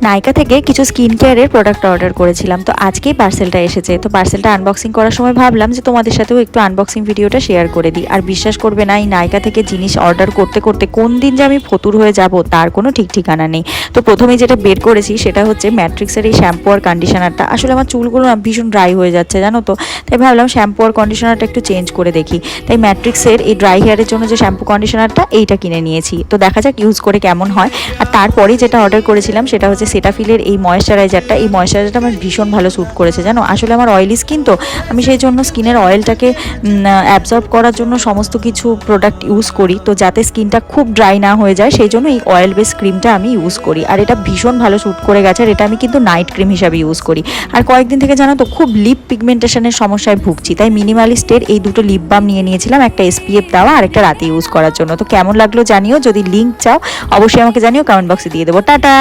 নাইকা থেকে কিছু স্কিন কেয়ারের প্রোডাক্ট অর্ডার করেছিলাম, তো আজকেই পার্সেলটা এসেছে। তো পার্সেলটা আনবক্সিং করার সময় ভাবলাম যে তোমাদের সাথেও একটু আনবক্সিং ভিডিওটা শেয়ার করে দিই। আর বিশ্বাস করবে না, এই নাইকা থেকে জিনিস অর্ডার করতে করতে কোন দিন যে আমি ফতুর হয়ে যাব তার কোনো ঠিক ঠিকানা নেই। তো প্রথমেই যেটা বের করেছি সেটা হচ্ছে ম্যাট্রিক্সের এই শ্যাম্পু আর কন্ডিশনারটা। আসলে আমার চুলগুলো না ভীষণ ড্রাই হয়ে যাচ্ছে জানো তো, তাই ভাবলাম শ্যাম্পু আর কন্ডিশনারটা একটু চেঞ্জ করে দেখি। তাই ম্যাট্রিক্সের এই ড্রাই হেয়ারের জন্য যে শ্যাম্পু কন্ডিশনারটা এইটা কিনে নিয়েছি। তো দেখা যাক ইউজ করে কেমন হয়। আর তারপরে যেটা অর্ডার করেছিলাম সেটা হচ্ছে সেটাফিলের এই ময়েশ্চারাইজারটা। এই ময়েশ্চারাইজারটা আমার ভীষণ ভালো স্যুট করেছে জানো। আসলে আমার অয়েলি স্কিন, তো আমি সেই জন্য স্কিনের অয়েলটাকে অ্যাবজর্ব করার জন্য সমস্ত কিছু প্রোডাক্ট ইউজ করি, তো যাতে স্কিনটা খুব ড্রাই না হয়ে যায় সেই জন্য এই অয়েল বেস ক্রিমটা আমি ইউজ করি। আর এটা ভীষণ ভালো স্যুট করে গেছে। আর এটা আমি কিন্তু নাইট ক্রিম হিসাবে ইউজ করি। আর কয়েকদিন থেকে জানো তো খুব লিপ পিগমেন্টেশনের সমস্যায় ভুগছি, তাই মিনিমালিস্টের এই দুটো লিপ বাম নিয়ে নিয়েছিলাম, একটা SPF দেওয়া আর একটা রাতে ইউজ করার জন্য। তো কেমন লাগলো জানিও, যদি লিঙ্ক চাও অবশ্যই আমাকে জানিও, কমেন্ট বক্সে দিয়ে দেবো। টাটা।